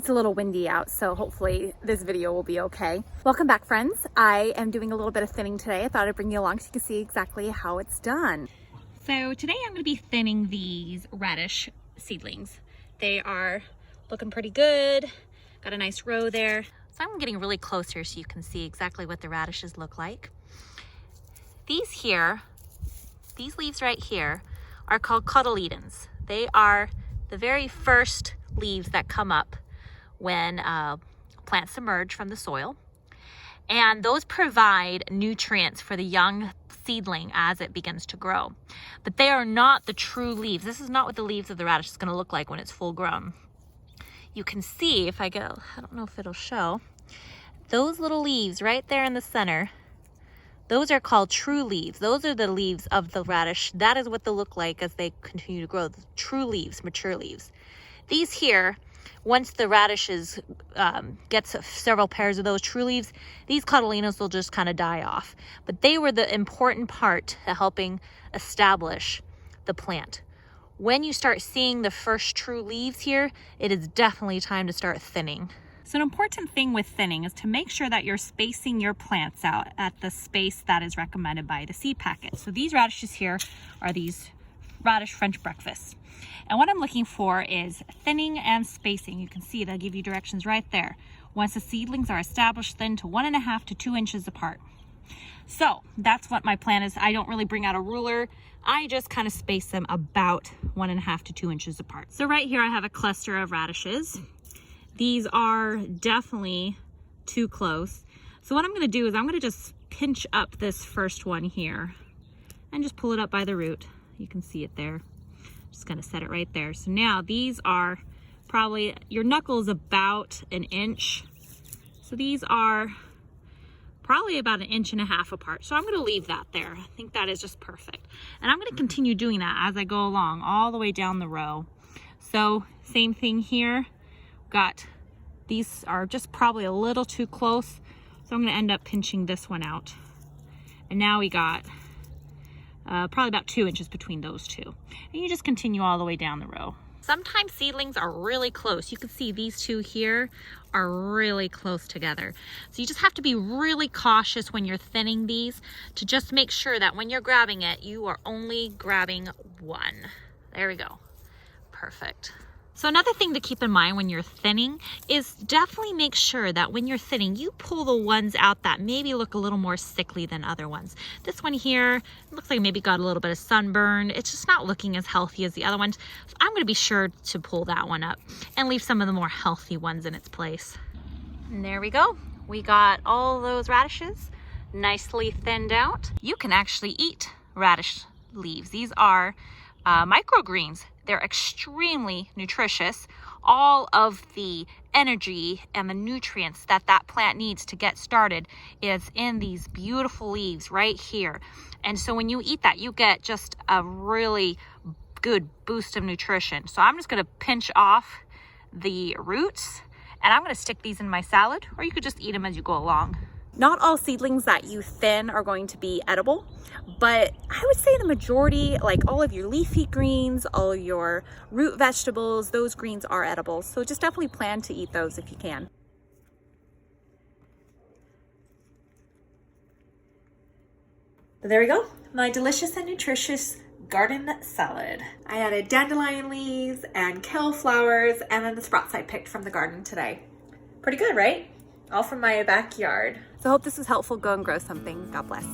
It's a little windy out, so hopefully this video will be okay. Welcome back, friends. I am doing a little bit of thinning today. I thought I'd bring you along so you can see exactly how it's done. So today I'm going to be thinning these radish seedlings. They are looking pretty good. Got a nice row there. So I'm getting really close here so you can see exactly what the radishes look like. These leaves right here are called cotyledons. They are the very first leaves that come up when plants emerge from the soil. And those provide nutrients for the young seedling as it begins to grow. But they are not the true leaves. This is not what the leaves of the radish is going to look like when it's full grown. You can see, if I go, I don't know if it'll show, those little leaves right there in the center, those are called true leaves. Those are the leaves of the radish. That is what they look like as they continue to grow. The true leaves, mature leaves. These here, once the radishes gets several pairs of those true leaves, these cotyledons will just kind of die off. But they were the important part to helping establish the plant. When you start seeing the first true leaves here, it is definitely time to start thinning. So an important thing with thinning is to make sure that you're spacing your plants out at the space that is recommended by the seed packet. So these radishes here are these radish French breakfasts. And what I'm looking for is thinning and spacing. You can see they'll give you directions right there. Once the seedlings are established, thin to 1.5 to 2 inches apart. So that's what my plan is. I don't really bring out a ruler. I just kind of space them about 1.5 to 2 inches apart. So right here I have a cluster of radishes. These are definitely too close. So what I'm going to do is I'm going to just pinch up this first one here and just pull it up by the root. You can see it there. Just going to set it right there. So now these are probably, your knuckle is about 1 inch. So these are probably about 1.5 inches apart. So I'm going to leave that there. I think that is just perfect. And I'm going to continue doing that as I go along all the way down the row. So same thing here. Got, these are just probably a little too close. So I'm going to end up pinching this one out. And now we got probably about 2 inches between those two. And you just continue all the way down the row. Sometimes seedlings are really close. You can see these two here are really close together. So you just have to be really cautious when you're thinning these to just make sure that when you're grabbing it, you are only grabbing one. There we go. Perfect. So another thing to keep in mind when you're thinning is definitely make sure that when you're thinning, you pull the ones out that maybe look a little more sickly than other ones. This one here looks like maybe got a little bit of sunburn. It's just not looking as healthy as the other ones. So I'm going to be sure to pull that one up and leave some of the more healthy ones in its place. And there we go. We got all those radishes nicely thinned out. You can actually eat radish leaves. These are microgreens. They're extremely nutritious. All of the energy and the nutrients that that plant needs to get started is in these beautiful leaves right here. And so when you eat that, you get just a really good boost of nutrition. So I'm just going to pinch off the roots and I'm going to stick these in my salad, or you could just eat them as you go along. Not all seedlings that you thin are going to be edible, but I would say the majority, like all of your leafy greens, all your root vegetables, those greens are edible. So just definitely plan to eat those if you can. But there we go, my delicious and nutritious garden salad. I added dandelion leaves and kale flowers and then the sprouts I picked from the garden today. Pretty good, right? All from my backyard. So I hope this was helpful. Go and grow something. God bless.